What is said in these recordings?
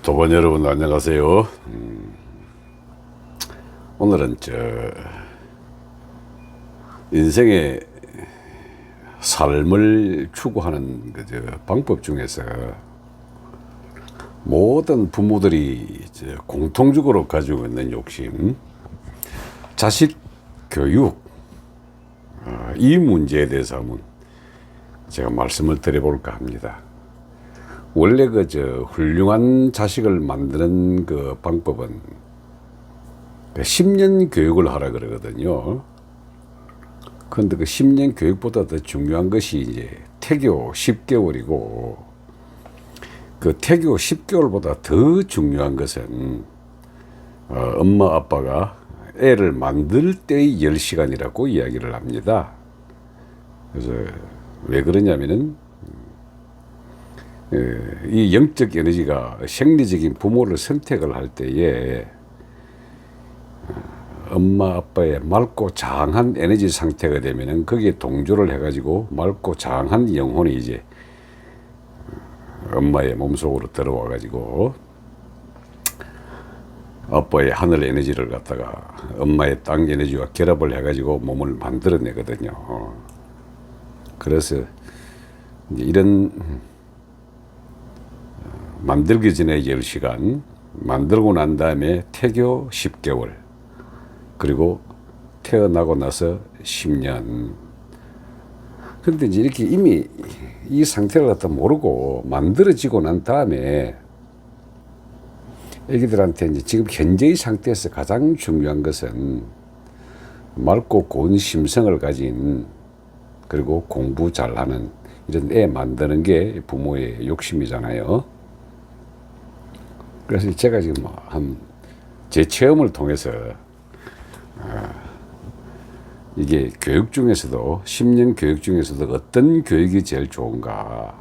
도반 여러분 안녕하세요. 오늘은 인생의 삶을 추구하는 방법 중에서 모든 부모들이 공통적으로 가지고 있는 욕심, 자식 교육, 이 문제에 대해서 한번 제가 말씀을 드려볼까 합니다. 원래 훌륭한 자식을 만드는 그 방법은 10년 교육을 하라 그러거든요. 그런데 그 10년 교육보다 더 중요한 것이 이제 태교 10개월이고, 그 태교 10개월보다 더 중요한 것은 엄마 아빠가 애를 만들 때의 10시간이라고 이야기를 합니다. 그래서 왜 그러냐면은 이 영적 에너지가 생리적인 부모를 선택을 할 때에 엄마 아빠의 맑고 장한 에너지 상태가 되면은 거기에 동조를 해가지고 맑고 장한 영혼이 이제 엄마의 몸속으로 들어와가지고 아빠의 하늘 에너지를 갖다가 엄마의 땅 에너지와 결합을 해가지고 몸을 만들어내거든요. 그래서 이제 이런 만들기 전에 10시간, 만들고 난 다음에 태교 10개월, 그리고 태어나고 나서 10년. 그런데 이제 이렇게 이미 이 상태를 갖다 모르고 만들어지고 난 다음에 애기들한테 이제 지금 현재의 상태에서 가장 중요한 것은 맑고 고운 심성을 가진, 그리고 공부 잘하는 이런 애 만드는 게 부모의 욕심이잖아요. 그래서 제가 지금 제 체험을 통해서 이게 교육 중에서도 10년 교육 중에서도 어떤 교육이 제일 좋은가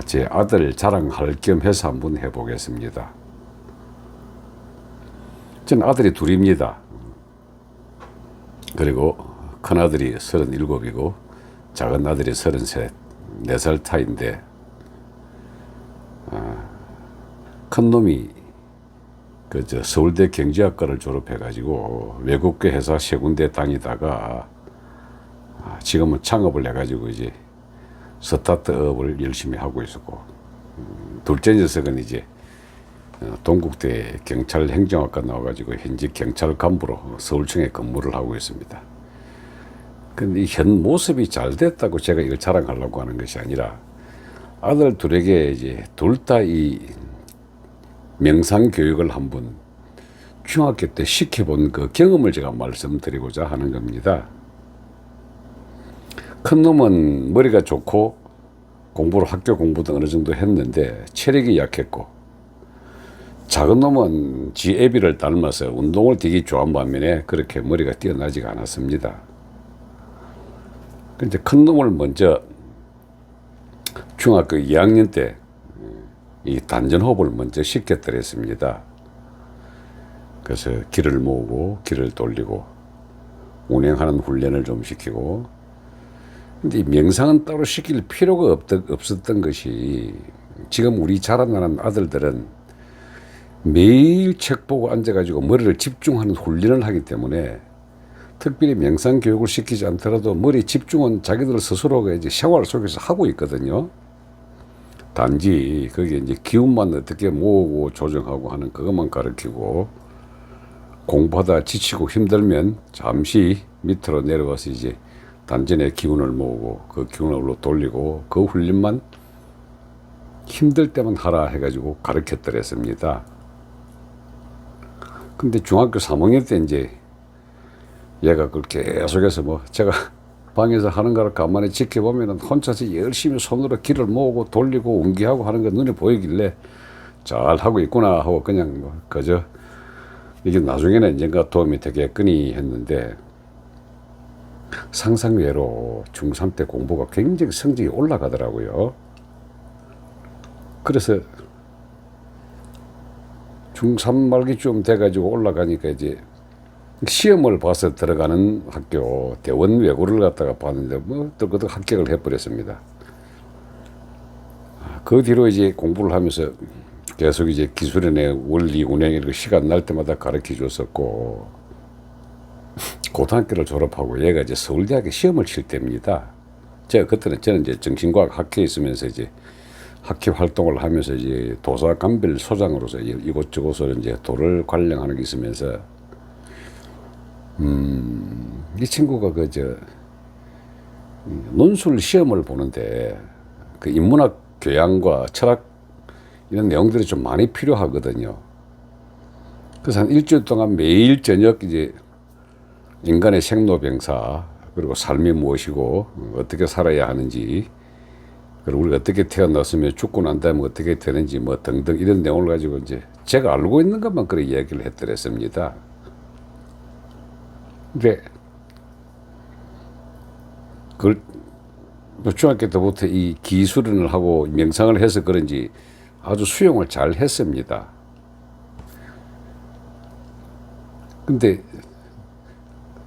제 아들 자랑할 겸 해서 한번 해보겠습니다. 저는 아들이 둘입니다. 그리고 큰아들이 37이고 작은 아들이 33, 4살 차이인데 큰 놈이 서울대 경제학과를 졸업해가지고 외국계 회사 세 군데 다니다가 지금은 창업을 해가지고 이제 스타트업을 열심히 하고 있었고, 둘째 녀석은 이제 동국대 경찰 행정학과 나와가지고 현직 경찰 간부로 서울청에 근무를 하고 있습니다. 근데 이 현 모습이 잘 됐다고 제가 이걸 자랑하려고 하는 것이 아니라, 아들 둘에게 이제 둘 다 이 명상 교육을 한번 중학교 때 시켜본 그 경험을 제가 말씀드리고자 하는 겁니다. 큰 놈은 머리가 좋고 공부를 학교 공부도 어느 정도 했는데 체력이 약했고, 작은 놈은 지 애비를 닮아서 운동을 되게 좋아한 반면에 그렇게 머리가 뛰어나지가 않았습니다. 근데 큰 놈을 먼저 중학교 2학년 때 이 단전호흡을 먼저 시켰더랬습니다. 그래서 기를 모으고 기를 돌리고 운행하는 훈련을 좀 시키고, 근데 이 명상은 따로 시킬 필요가 없었던 것이, 지금 우리 자라나는 아들들은 매일 책 보고 앉아가지고 머리를 집중하는 훈련을 하기 때문에 특별히 명상 교육을 시키지 않더라도 머리 집중은 자기들 스스로가 이제 생활 속에서 하고 있거든요. 단지 거기에 이제 기운만 어떻게 모으고 조정하고 하는 그것만 가르치고, 공부하다 지치고 힘들면 잠시 밑으로 내려가서 이제 단전에 기운을 모으고 그 기운으로 돌리고, 그 훈련만 힘들 때만 하라 해가지고 가르쳤더랬습니다. 근데 중학교 3학년 때 이제 얘가 그걸 계속해서 제가 방에서 하는 거를 가만히 지켜보면 혼자서 열심히 손으로 기를 모으고 돌리고 웅기하고 하는 거 눈에 보이길래 잘 하고 있구나 하고 그냥 그저 이게 나중에는 언젠가 도움이 되겠거니 했는데, 상상외로 중3 때 공부가 굉장히 성적이 올라가더라고요. 그래서 중3 말기쯤 돼가지고 올라가니까 이제 시험을 봐서 들어가는 학교 대원 외고를 갖다가 봤는데 뜰거득 합격을 해버렸습니다. 그 뒤로 이제 공부를 하면서 계속 이제 기술의 원리, 운행 이런 거 시간 날 때마다 가르쳐 줬었고, 고등학교를 졸업하고 얘가 이제 서울대학에 시험을 칠 때입니다. 제가 그때는 저는 이제 정신과학 학회에 있으면서 이제 학회 활동을 하면서 이제 도사감별 소장으로서 이곳저곳을 이제 도를 관령하는 게 있으면서, 이 친구가 논술 시험을 보는데 그 인문학 교양과 철학 이런 내용들이 좀 많이 필요하거든요. 그래서 한 일주일 동안 매일 저녁 이제 인간의 생로병사, 그리고 삶이 무엇이고 어떻게 살아야 하는지, 그리고 우리가 어떻게 태어났으면 죽고 난 다음에 어떻게 되는지 뭐 등등 이런 내용을 가지고 이제 제가 알고 있는 것만 그렇게 이야기를 했더랬습니다. 근데 그걸 중학교 때부터 이 기술을 하고 명상을 해서 그런지 아주 수용을 잘 했습니다. 근데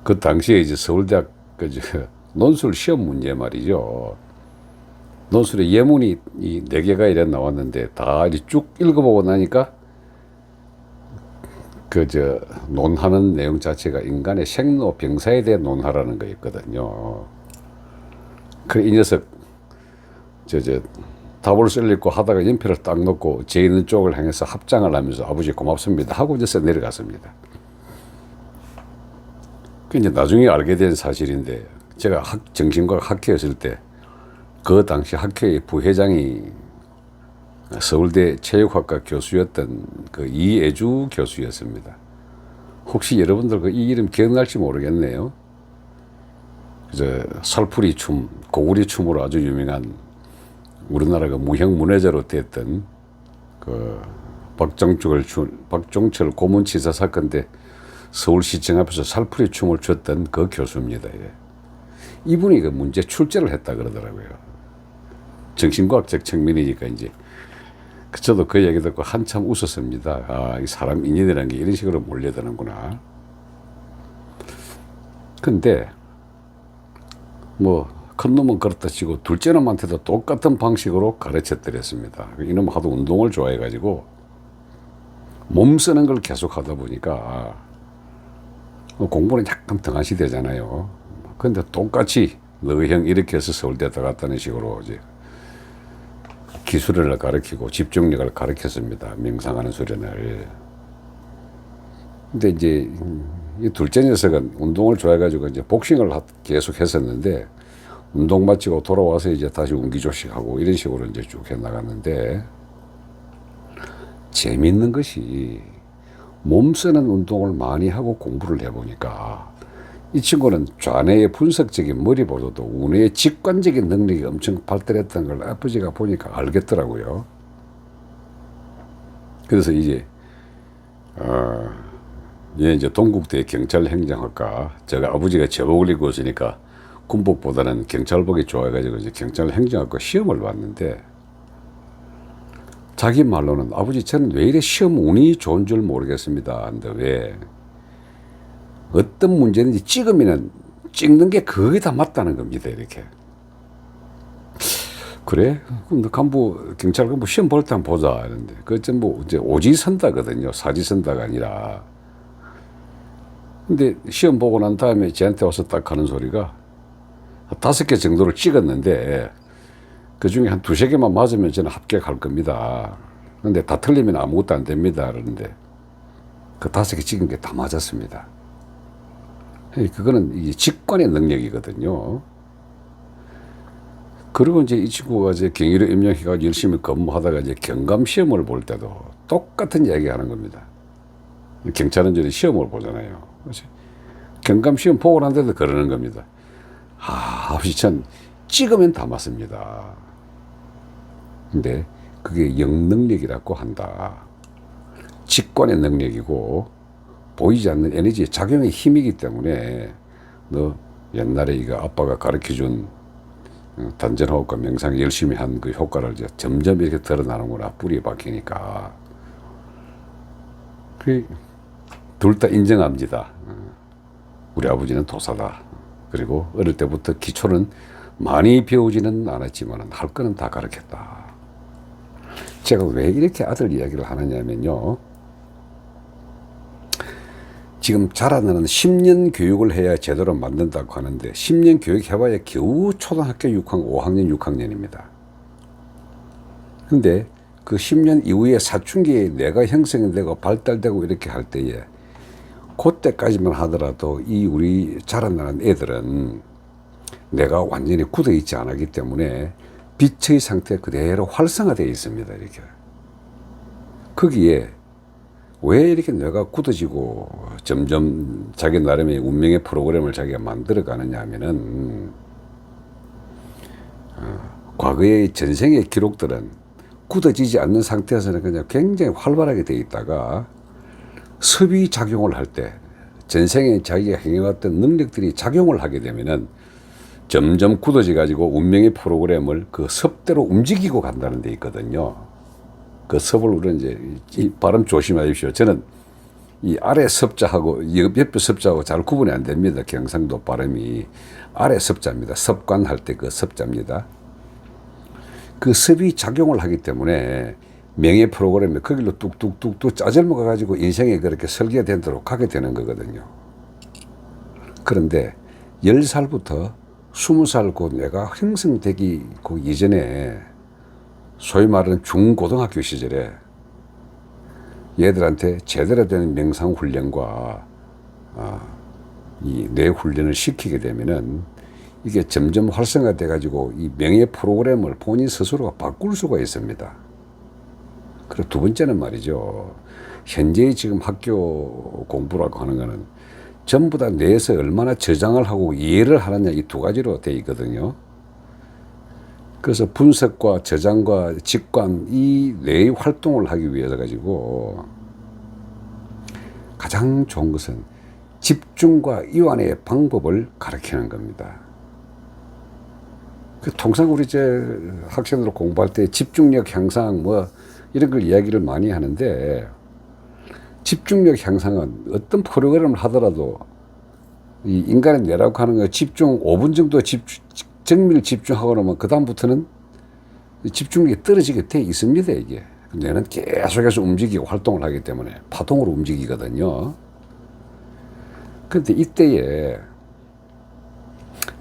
그 당시에 이제 서울대학 논술 시험 문제 말이죠. 논술의 예문이 이 4개가 이래 나왔는데 다 이제 쭉 읽어보고 나니까 논하는 내용 자체가 인간의 생로병사에 대해 논하라는 거였거든요. 그래 이 녀석 답을 쓰려고 하다가 연필을 딱 놓고 제 있는 쪽을 향해서 합장을 하면서 아버지 고맙습니다 하고 이제 내려갔습니다. 그 이제 나중에 알게 된 사실인데, 제가 정신과학 학회였을 때 그 당시 학회의 부회장이 서울대 체육학과 교수였던 그 이애주 교수였습니다. 혹시 여러분들 이 이름 기억날지 모르겠네요. 살풀이 춤, 고구리 춤으로 아주 유명한 우리나라가 무형 문외자로 됐던 그 박종철 고문치사 사건 때 서울시청 앞에서 살풀이 춤을 췄던 그 교수입니다. 이분이 그 문제 출제를 했다 그러더라고요. 정신과학적 측면이니까 이제 저도 그 얘기 듣고 한참 웃었습니다. 아, 이 사람 인연이라는 게 이런 식으로 몰려드는구나. 근데 뭐 큰 놈은 그렇다 치고 둘째 놈한테도 똑같은 방식으로 가르쳤더랬습니다. 이놈 하도 운동을 좋아해가지고 몸 쓰는 걸 계속 하다 보니까 공부는 약간 등한시 되잖아요. 근데 똑같이 너 형 이렇게 해서 서울대 들어갔다는 식으로 이제 기술을 가르치고 집중력을 가르쳤습니다. 명상하는 수련을. 근데 이제 이 둘째 녀석은 운동을 좋아해가지고 이제 복싱을 계속 했었는데, 운동 마치고 돌아와서 이제 다시 운기조식하고 이런 식으로 이제 쭉 해나갔는데, 재미있는 것이 몸 쓰는 운동을 많이 하고 공부를 해보니까 이 친구는 좌뇌의 분석적인 머리보다도 우뇌의 직관적인 능력이 엄청 발달했다는 걸 아버지가 보니까 알겠더라고요. 그래서 이제 얘 이제 동국대 경찰행정학과, 제가 아버지가 제복을 입고 있으니까 군복보다는 경찰복이 좋아해가지고 이제 경찰행정학과 시험을 봤는데, 자기 말로는 아버지 저는 왜 이래 시험 운이 좋은 줄 모르겠습니다. 근데 왜 어떤 문제든지 찍으면은 찍는 게 거의 다 맞다는 겁니다. 이렇게. 그래? 그럼 너 경찰 간부 시험 볼 때 한번 보자. 이런데. 뭐 이제 오지선다거든요. 사지선다가 아니라. 근데 시험 보고 난 다음에 저한테 와서 딱 하는 소리가 5개 정도를 찍었는데 그 중에 한 2-3개만 맞으면 저는 합격할 겁니다. 근데 다 틀리면 아무것도 안 됩니다. 그러는데 그 5개 찍은 게 다 맞았습니다. 그거는 이제 직관의 능력이거든요. 그리고 이제 이 친구가 이제 경위로 임용해가 열심히 근무하다가 이제 경감 시험을 볼 때도 똑같은 이야기 하는 겁니다. 경찰은 이제 시험을 보잖아요. 그렇지? 경감 시험 보고 난 데도 그러는 겁니다. 아버지 전 찍으면 다 맞습니다. 근데 그게 영능력이라고 한다. 직관의 능력이고 보이지 않는 에너지의 작용의 힘이기 때문에 너 옛날에 이거 아빠가 가르쳐준 단전호흡과 명상 열심히 한 그 효과를 이제 점점 이렇게 드러나는구나. 뿌리에 박히니까. 둘 다 인정합니다. 우리 아버지는 도사다. 그리고 어릴 때부터 기초는 많이 배우지는 않았지만 할 거는 다 가르쳤다. 제가 왜 이렇게 아들 이야기를 하느냐면요. 지금 자라나는 10년 교육을 해야 제대로 만든다고 하는데 10년 교육 해봐야 겨우 초등학교 5학년, 6학년입니다. 근데 그 10년 이후에 사춘기에 내가 형성이 되고 발달되고 이렇게 할 때에 그때까지만 하더라도 이 우리 자라나는 애들은 내가 완전히 굳어 있지 않았기 때문에 빛의 상태 그대로 활성화되어 있습니다. 이렇게. 거기에 왜 이렇게 뇌가 굳어지고 점점 자기 나름의 운명의 프로그램을 자기가 만들어 가느냐 하면은 과거의 전생의 기록들은 굳어지지 않는 상태에서는 그냥 굉장히 활발하게 되어 있다가 섭이 작용을 할 때 전생에 자기가 행해왔던 능력들이 작용을 하게 되면은 점점 굳어져 가지고 운명의 프로그램을 그 섭대로 움직이고 간다는 데 있거든요. 그 섭을 우리는 이제 이 발음 조심하십시오. 저는 이 아래 섭자하고 옆에 섭자하고 잘 구분이 안 됩니다. 경상도 발음이 아래 섭자입니다. 섭관할 때 그 섭자입니다. 그 섭이 작용을 하기 때문에 명예 프로그램에 그 길로 뚝뚝뚝뚝 짜절먹어 가지고 인생에 그렇게 설계되도록 가게 되는 거거든요. 그런데 10살부터 20살 그 뇌가 형성되기 그 이전에 소위 말하는 중고등학교 시절에 얘들한테 제대로 된 명상 훈련과 이 뇌 훈련을 시키게 되면은 이게 점점 활성화돼 가지고 이 명예 프로그램을 본인 스스로가 바꿀 수가 있습니다. 그리고 두 번째는 말이죠. 현재의 지금 학교 공부라고 하는 거는 전부 다 뇌에서 얼마나 저장을 하고 이해를 하느냐 이 두 가지로 되어 있거든요. 그래서 분석과 저장과 직관 이 뇌의 활동을 하기 위해서 가지고 가장 좋은 것은 집중과 이완의 방법을 가르치는 겁니다. 통상 우리 학생들 공부할 때 집중력 향상 뭐 이런 걸 이야기를 많이 하는데 집중력 향상은 어떤 프로그램을 하더라도 이 인간의 뇌라고 하는 거 집중 5분 정도 정밀 집중하고 나면 그 다음부터는 집중력이 떨어지게 돼 있습니다. 이게 뇌는 계속해서 움직이고 활동을 하기 때문에 파동으로 움직이거든요. 그런데 이때에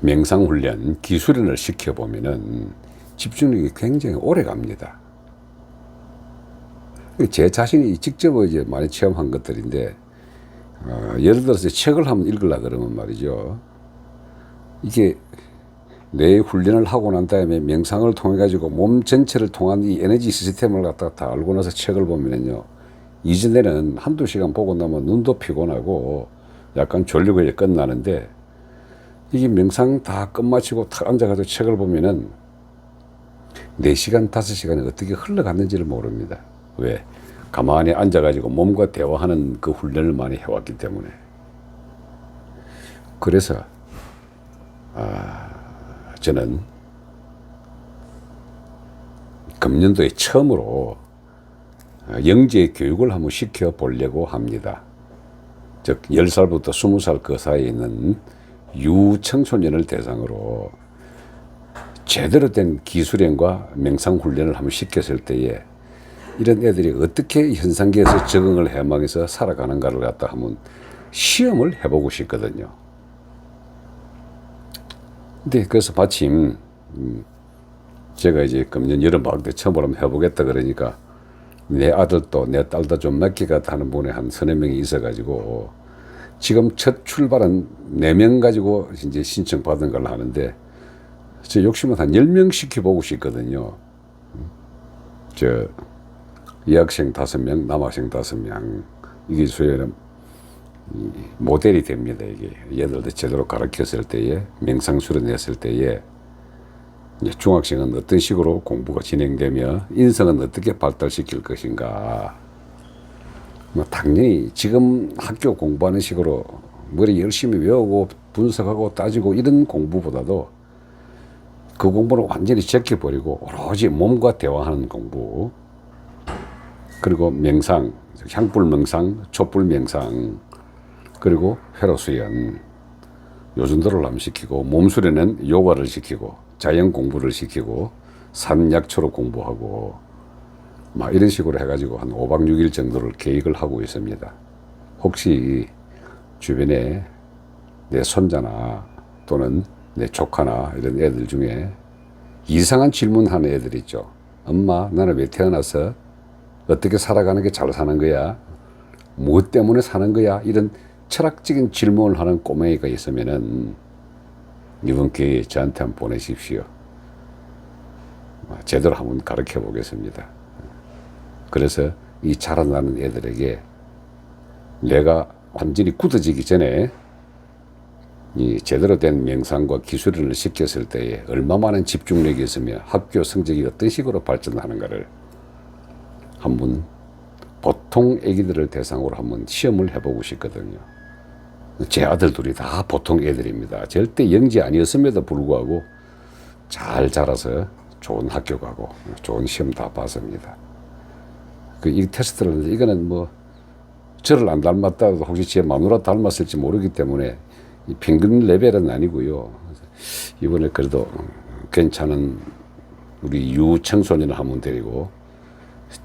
명상훈련, 기술련을 시켜보면은 집중력이 굉장히 오래 갑니다. 제 자신이 직접 이제 많이 체험한 것들인데, 예를 들어서 책을 한번 읽으려 그러면 말이죠. 이게 뇌 훈련을 하고 난 다음에 명상을 통해 가지고 몸 전체를 통한 이 에너지 시스템을 갖다가 다 알고 나서 책을 보면은요. 이전에는 한두 시간 보고 나면 눈도 피곤하고 약간 졸리고 이제 끝나는데 이게 명상 다 끝마치고 탁 앉아가지고 책을 보면은 4시간, 5시간이 어떻게 흘러갔는지를 모릅니다. 왜? 가만히 앉아가지고 몸과 대화하는 그 훈련을 많이 해왔기 때문에. 그래서, 저는 금년도에 처음으로 영재 교육을 한번 시켜보려고 합니다. 즉, 10살부터 20살 그 사이에 있는 유청소년을 대상으로 제대로 된 기술행과 명상훈련을 한번 시켰을 때에 이런 애들이 어떻게 현상계에서 적응을 해망해서 살아가는가를 갖다 한번 시험을 해보고 싶거든요. 근데 그래서 마침 제가 이제 금년 여름방학 때 처음으로 한번 해보겠다 그러니까 내 아들도 내 딸도 좀 맡기가 하는 분이 한 3-4명이 있어가지고 지금 첫 출발은 4명 가지고 이제 신청받은 걸 하는데 저 욕심은 한 10명 시켜보고 싶거든요. 여학생 5명, 남학생 5명. 이게 소위는 모델이 됩니다. 이게 얘들도 제대로 가르쳤을 때에 명상수련 했을 때에 이제 중학생은 어떤 식으로 공부가 진행되며 인성은 어떻게 발달시킬 것인가. 뭐 당연히 지금 학교 공부하는 식으로 머리 열심히 외우고 분석하고 따지고 이런 공부보다도 그 공부는 완전히 제껴버리고 오로지 몸과 대화하는 공부, 그리고 명상, 향불 명상, 촛불 명상, 그리고 회로 수련 요 정도를 하면 시키고, 몸 수련은 요가를 시키고 자연 공부를 시키고 산약초로 공부하고, 막 이런 식으로 해가지고 한 5박 6일 정도를 계획을 하고 있습니다. 혹시 주변에 내 손자나 또는 내 조카나 이런 애들 중에 이상한 질문하는 애들 있죠. 엄마, 나는 왜 태어나서 어떻게 살아가는 게 잘 사는 거야? 무엇 때문에 사는 거야? 이런 철학적인 질문을 하는 꼬맹이가 있으면은 이번 기회에 저한테 한번 보내십시오. 제대로 한번 가르쳐 보겠습니다. 그래서 이 자라나는 애들에게 내가 완전히 굳어지기 전에 이 제대로 된 명상과 기술을 시켰을 때에 얼마만한 집중력이 있으며 학교 성적이 어떤 식으로 발전하는가를 한번 보통 애기들을 대상으로 한번 시험을 해보고 싶거든요. 제 아들 둘이 다 보통 애들입니다. 절대 영재 아니었음에도 불구하고 잘 자라서 좋은 학교 가고 좋은 시험 다 봤습니다. 이 테스트를 이거는 뭐 저를 안 닮았다도 혹시 제 마누라 닮았을지 모르기 때문에 이 평균 레벨은 아니고요. 이번에 그래도 괜찮은 우리 유청소년을 한번 데리고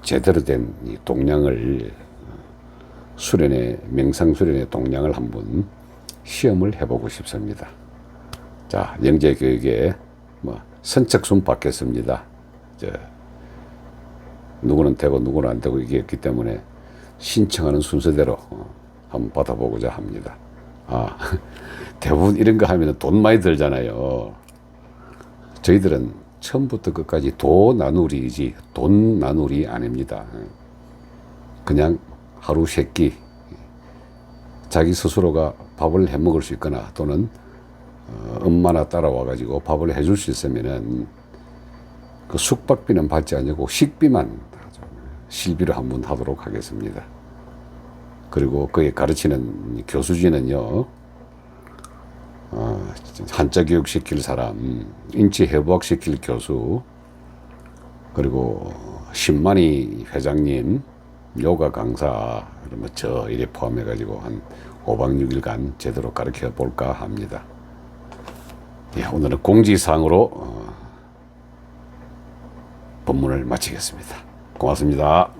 제대로 된 이 동량을 명상 수련의 동량을 한번 시험을 해보고 싶습니다. 자, 영재 교육에 뭐 선착순 받겠습니다. 누구는 되고 누구는 안 되고 이게 있기 때문에 신청하는 순서대로 한번 받아보고자 합니다. 대부분 이런 거 하면 돈 많이 들잖아요. 저희들은 처음부터 끝까지 도 나누리이지 돈 나누리 아닙니다. 그냥 하루 3끼 자기 스스로가 밥을 해 먹을 수 있거나 또는 엄마나 따라와 가지고 밥을 해줄 수 있으면은 그 숙박비는 받지 않고 식비만 실비로 한번 하도록 하겠습니다. 그리고 그에 가르치는 교수진은요, 한자 교육 시킬 사람, 인지 해부학 시킬 교수, 그리고 신만이 회장님, 요가 강사, 그러면 저 이래 포함해가지고 한 5박 6일간 제대로 가르쳐 볼까 합니다. 예, 오늘은 공지사항으로 본문을 마치겠습니다. 고맙습니다.